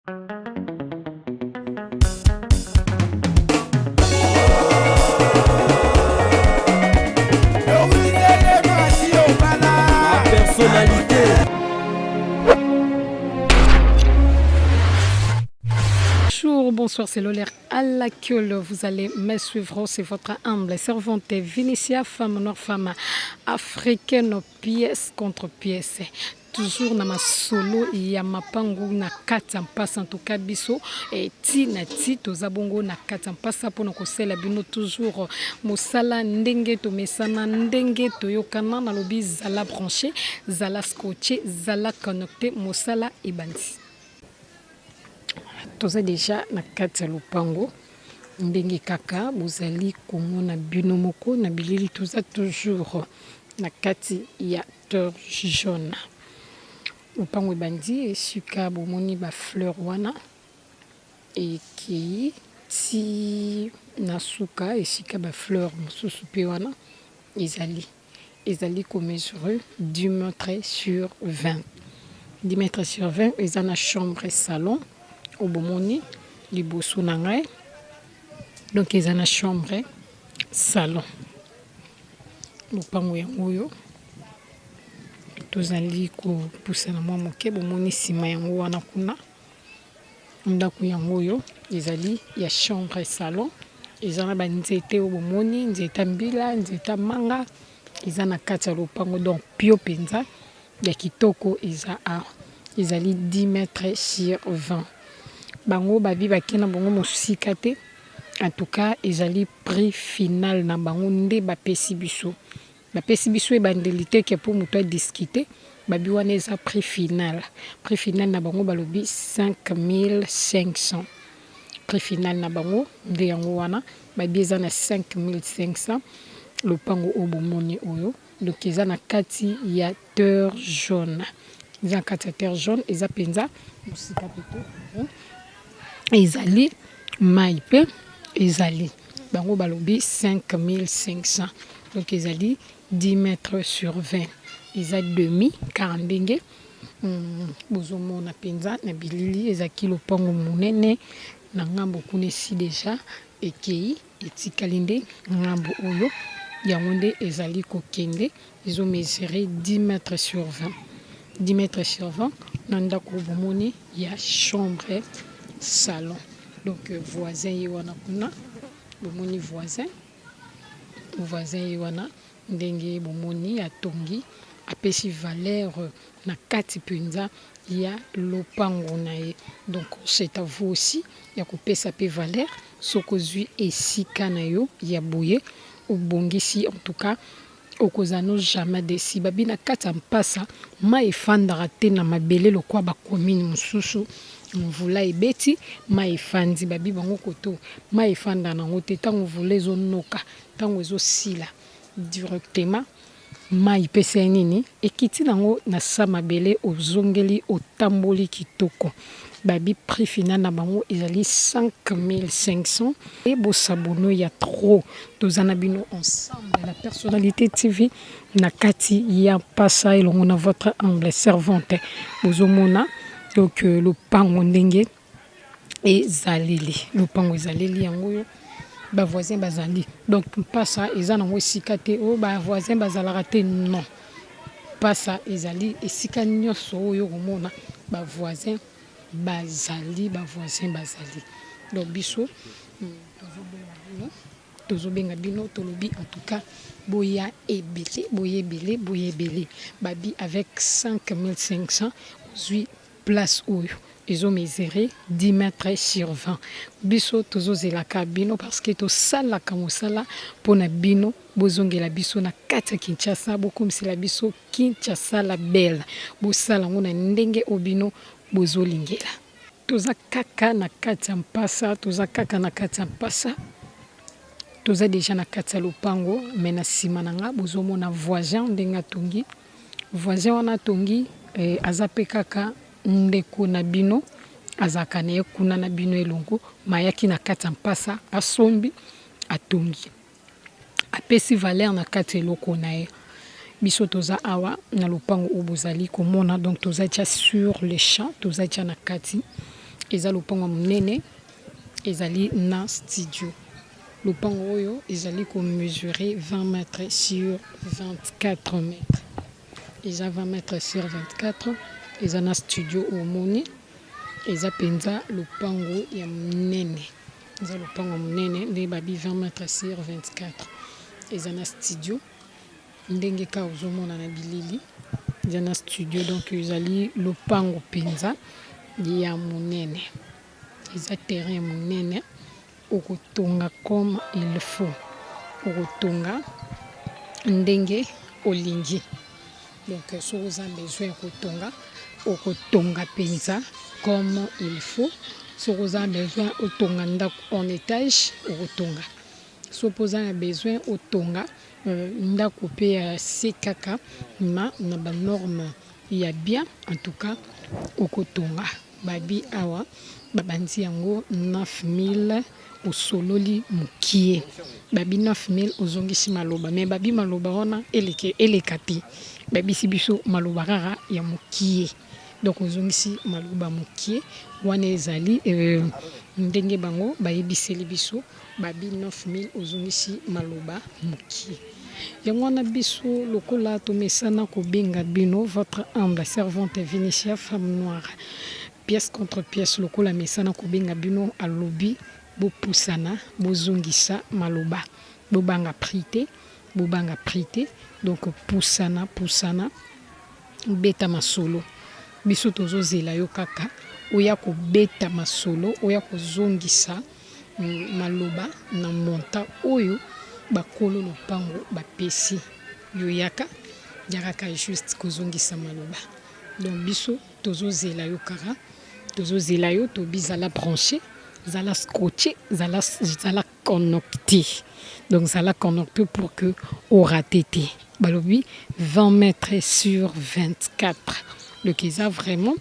Personnalité. Bonjour, bonsoir, c'est Lolaire à l'accueil. Vous allez me suivre, c'est votre humble servante Vinicia, femme noire, femme africaine, pièce contre pièce. Toujours na masolo ya mapango na kata mpasa en tout cas biso et ti na ti tozabongo na kata mpasa pona kosela bino toujours mosala ndenge to mesana ndenge to yokana na lobi zala branché zala scotché zala connecté mosala ebandi. Toza déjà na kati ya lupango ndenge kaka bozali komona bino moko na bilili toza toujours na kati ya Terre Jaune. Lupango ebandi esika bomoni ba fleur wana ekei ti na suka esika ba fleur mosusu pe wana ezali komesure 10 mètres sur 20. 10 mètres sur 20 eza na chambre et salon obomoni liboso na ngai donc eza na chambre salon lupango yango oyo tozali kopusa na mwa moke bomoni nsima yango wana kuna ndako yango oyo ezali ya chambre salon eza na banzete oyo bomoni nzeta mbila nzeta manga eza na kati ya lupango donc pio mpenza ya kitoko eza ezali 10 mètres sur 20. Bango babi bakena bango mosika te en tout cas ezali prix final na bango nde bapesi biso ebandeli te ke po moto adiscuter babi wana eza prix final na bango balobi 5500 prix final na bango nde yango wana babi eza na 5500 lopango obomoni oyo donc eza na kati ya Terre Jaune eza na kati ya Terre Jaune eza penza mosika peto ezali mai pe ezali bango balobi 5500 donc ezali 10 mètres sur 20 eza demi car ndenge bozomona penza na bilili ezaki lopango monene na ngambo kuna esi deja ekei etikali nde ngambo oyo yango nde ezali kokende ezomesure 10 mètres sur 20 10 mètres sur 20 na ndako bomoni ya chambre salon donc voisin ye wana kuna bomoni voisin ye wana ndenge bomoni atongi apesi valeur na kati penza ya lopango na ye donc c'est à vous aussi ya kopesa pe valeur soko zwi esika na yo ya boye obongisi en tout cas okozano jamais desi babi na kati ya mpasa ma efandaka te na mabele lokwa bakomine mosusu mvula ebeti ma efandi babi bango koto ma efanda nango te ntango mvula ezonoka ntango ezosila directement ma ipesa nini ekiti nango na sa mabele ozongeli otamboli kitoko babi prix final na bango ezali 5500 et bosabono ya trop tozana bino ensemble la personnalité TV na kati ya pasa elongo na votre humble servante bozomona donc lopango ndenge lopango ezaleli yango yo ba voisin bazali donc pasa eza nango esika te o ba voisin bazalaka te non pasa ezali esika nyonso oyo komona ba voisin bazali donc biso tozobenga bino tolobi en tout cas boya ebele babi avec 5500 ozwi place oyo ezomesure 10 mètres sur 20 biso tozozelaka bino parce que tosalaka mosala mpona bino bozongela biso na kati ya Kinshasa bokomisela biso Kinshasa la belle bosala ngo na ndenge obino bozolingela toza kaka na kati ya mpasa toza deja na kati ya lopango me na nsima na nga bozomona voisin ndenge atongi voisin wana atongi aza pe kaka ndeko na bino azaka na ye kuna na bino elongo mayaki na kati ya mpasa asombi atongi apesi valeur na kati eloko na ye biso toza awa na lopango obozali komona donc toza tia sur les champs toza tia na kati eza lopango monene ezali na studio. Lopango oyo ezali ko mesurer 20 mètres sur 24 mètres. Eza 20 mètres sur 24 eza na studio omoni eza penza lopango ya monene. Eza lopango monene nde babi 20 mètres sur 24 eza na studio ndenge ka ozomona na bilili eza na studio donc ezali lopango penza ya monene eza terrain monene okotonga comme il faut okotonga ndenge olingi donc so oza besoin okotonga penza comme il faut so oza besoin otonga ndako en étage okotonga so poza na besoin otonga ndako pe ya sekaka na ba norme ya bien en tout cas okotonga babi awa babandi yango 9000 osololi mukie babi 9000 ozongisi maloba mais babi maloba wana eleka te babi sibiso maloba rara ya mukie donc ozongisi maloba mukie wana ezali ndenge bango bayebiseli biso babi 9000 ozongisi maloba mukie yango wana biso lokola tomesana kobenga bino votre humble servante Vénitia femme noire pièce contre pièce lokola mesana kobenga bino alobi bopusana bozongisa maloba bobanga prité donc pusana beta masolo biso tozozela yo kaka oya kobeta masolo oya kozongisa maloba na monta oyo bakolo lopango bapesi yo yaka juste kozongisa maloba donc biso tozozela yo kaka tozozela yo tobizala branché zala scotché zala connecté donc zala connecté pour que aura tété balobi 20 mètres sur 24 le keza vraiment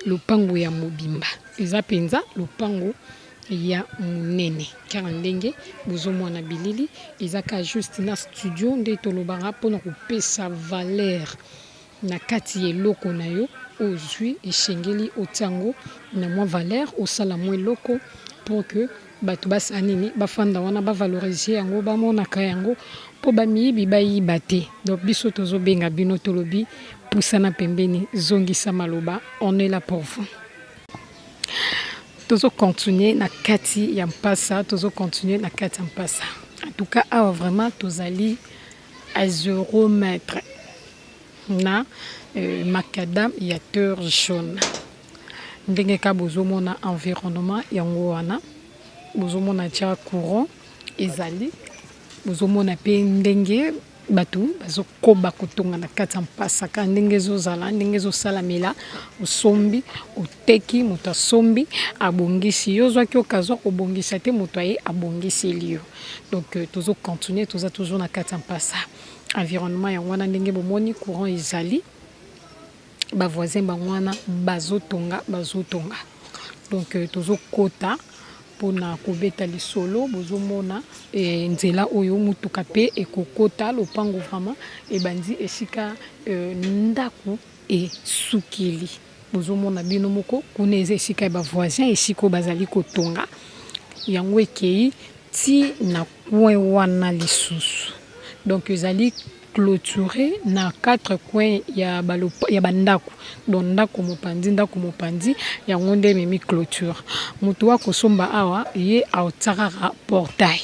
lopango ya mobimba eza penza lopango ya monene car ndenge bozomona bilili ezaka juste na studio nde tolobanga mpona kopesa valeur na kati eloko na yo ozwi eshengeli otiango na mwa valeur osala mwa eloko pour que bato basala nini bafanda wana bavaloriser yango bamonaka yango mpo bamiyibi bayiba te donc biso tozobenga bino tolobi pusana pembeni zongisa maloba on est là pour vous. Tozo continuer na kati ya mpasa en tout cas awa vraiment tozali à 0 mètre na macadam ya terre jaune ndenge ka bozomona environnement yango wana bozomona tia courant ezali bozomona pe ndenge batu bazokoba kotonga na kati ya mpasa ka ndenge ezozala ndenge ezosalamela osombi oteki moto asombi abongisi yo zwaki okazwa kobongisa te moto aye abongiseli yo donc tozo continuer toza toujours na kati ya mpasa environnement yango wana ndenge bomoni courant ezali bavoisin bango wana bazotonga donc tozokota mpona kobeta lisolo bozomona nzela oyo mutuka pe ekokota lopango vraiment ebandi esika ndako esukili bozomona bino moko kuna eza esika ya bavoisin esika bazali kotonga yango ekei ti na coin wana lisusu donc ezali clôturé na 4 coins ya bandako donc ndako mopandi yango nde memi clôture moto wa kosomba awa ye aotsarara portail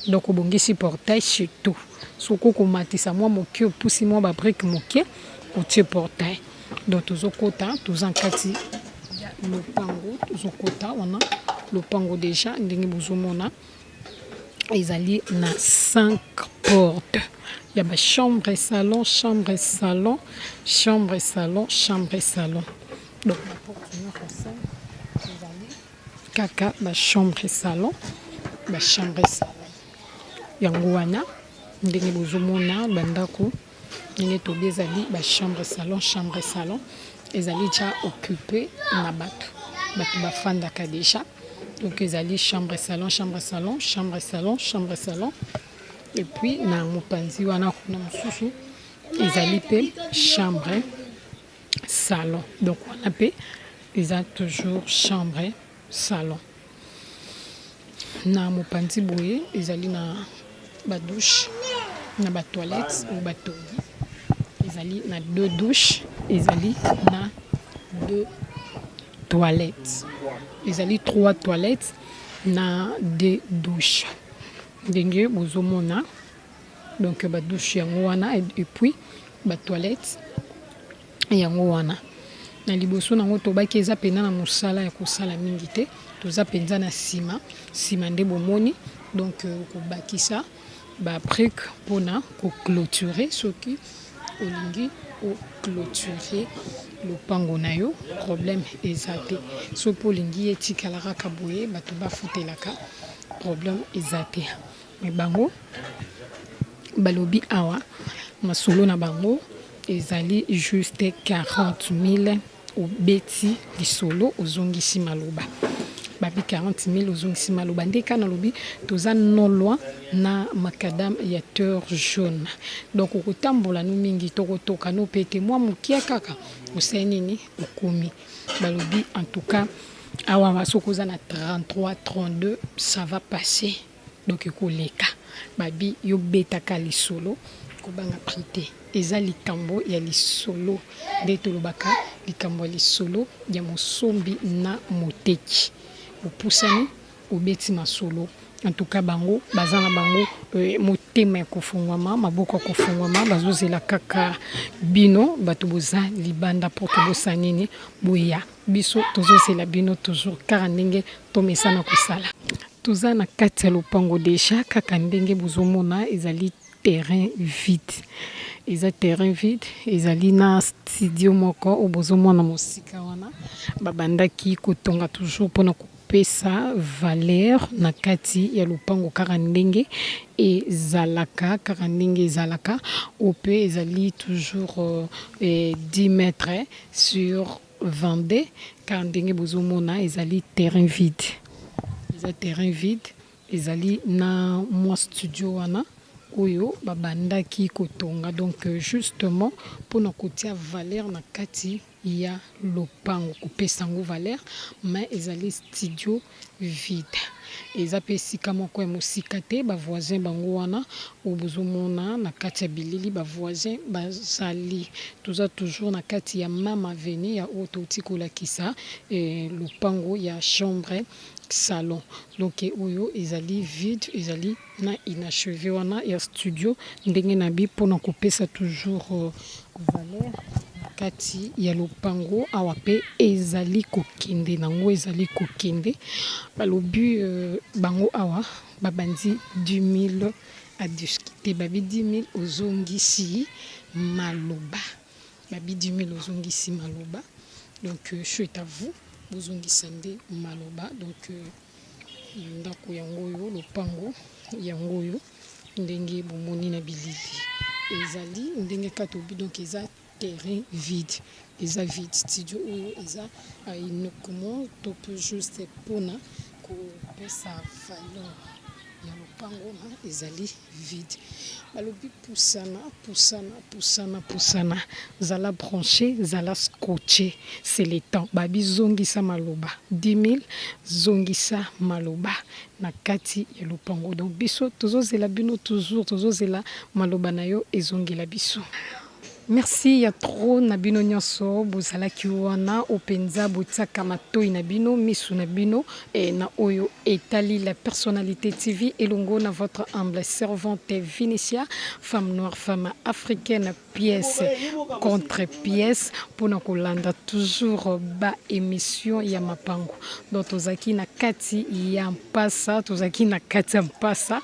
donc obongisi portail surtout soko komatisa mwa moke opusi mwa babrique moke otie portail donc tozokota toza nkati ya lopango tozokota wana lopango déjà ndenge bozomona ezali na 5 portes. Il y a ma chambre et salon, chambre et salon, chambre et salon, chambre et salon. Donc la porte numéro 5, vous allez kaka ma chambre et salon, ma chambre et salon. Yango wana ndenge bozomona bandako ndenge tobezali ba chambre et salon ezali déjà occupé na bato bafandaka déjà. Donc ezali chambre et salon, chambre et salon, chambre et salon, chambre et salon. Et puis na mopanzi wana kuna mosusu ezali pe chambre salon donc wana pe eza toujours chambre salon. Na mopanzi boye ezali na ba douche na ba toilette ou ba togi. Ezali na 2 douches, ezali na 2 toilettes. Ezali 3 toilettes na 2 douches. Ndenge bozomona donc ba douche yango wana et puis ba toilette yango wana. Na liboso nango tobaki eza pena na mosala ya kosala mingi te, toza penza na sima nde bomoni donc kobakisa ba brique pona ko clôturer soki olingi o clôturer lopango na yo problème eza te. So po olingi etikala kaka boye bato bafutelaka problème eza te. Mais bango balobi awa masolo na bango ezali juste 40 000 obeti lisolo ozongisi maloba. Babi 40 000 ozongisi maloba. Ndeka na lobi toza non loin na macadam ya Terre Jaune. Donc okotambola no mingi tokotoka no pete mwa mukia kaka osenini okomi. Balobi en tout cas awa basokoza na 33 32 ça va passer. Donc ekoleka. Babi yo betaka lisolo kobanga prité. Eza likambo ya lisolo nde tolobaka likambo ya lisolo ya mosombi na moteki opusani obeti masolo. En tout cas bango bazana bango motema ya kofungwama maboko ya kofungwama bazozela kaka bino bato boza libanda po tobosa nini boya biso tozozela bino toujours kaka ndenge tomesana kosala. Toza na kati ya lopango deja kaka ndenge bozomona ezali terrain vide. Eza terrain vide, ezali na studio moko obozomona mosika wana babandaki kotonga toujours pona kopesa valeur na kati ya lopango kaka ndenge ezalaka kaka ndenge ezalaka ope ezali toujours 10 mètres sur 22 kaka ndenge bozomona ezali terrain vide. Eza terrain vide ezali na mwa studio wana oyo babandaki kotonga donc justement pona kotia valeur na kati ya lopango kopesa ngo valeur mais ezali studio vide. Eza pe sika moko ya mosika te ba voisin bango wana obozomona na kati ya bilili ba voisin bazali toza toujours na kati ya mama avenue ya ototi kolakisa lopango ya chambre salon. Donc oyo ezali vide ezali na inachevé wana ya studio ndenge na bi pona kopesa toujours valeur kati ya lopango awa pe ezali kokende nango ezali kokende balobi bango awa babandi 10 000 à discuter babi 10 000 ozongisi maloba babi 10 000 ozongisi maloba donc je est à vous bozongisa nde maloba donc ndako yango oyo lopango yango oyo ndenge bomoni na bilili ezali ndenge katobi donc eza terrain vide eza vide studio oyo eza uniquement to peut juste pona kopesa valeur ya lopango na ezali vide balobi pusana zala branché zala scotché c'est le temps babi zongisa maloba 10 000 zongisa maloba na kati ya lopango donc biso tozozela bino toujours tozozela maloba na yo ezongela biso. Merci ya trop na bino nyonso bozalaki wana openza botiaka matoi na bino misu na bino et na oyo etali la personnalité TV elongo na votre humble servante Vinicia, femme noire, femme africaine, pièce contre pièce pour na kolanda toujours ba émission ya mapango donc tozaki na kati ya mpasa tozaki na kati ya mpasa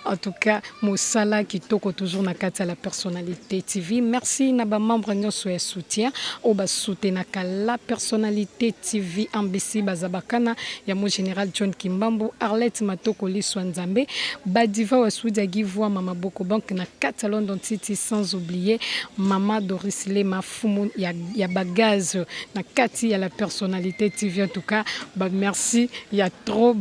en tout cas mosala kitoko toujours na kati ya la personnalité TV. Merci na ba membre nyonso ya soutien o ba soutenaka la personnalité TV ambisi bazabakana ya mo général John Kimbambo, Arlette Matoko Liswa Nzambe, Badiva wa Soudia Givwa, Mama Boko Bank na kati London City, sans oublier Mama Doris Lema Fumu ya bagaz na kati ya la personnalité TV. En tout cas merci ya trop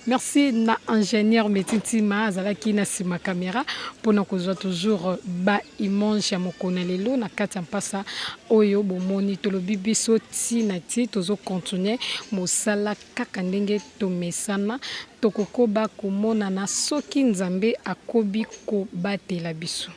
merci na ingénieur Metitima azalaki na sima caméra pour na kozwa toujours ba image tokomisha mokona lelo na kati ya mpasa oyo bomoni tolobi biso tina ti tozo continuer mosala kaka ndenge tomesana tokokoba komonana soki nzambe akobi kobatela biso.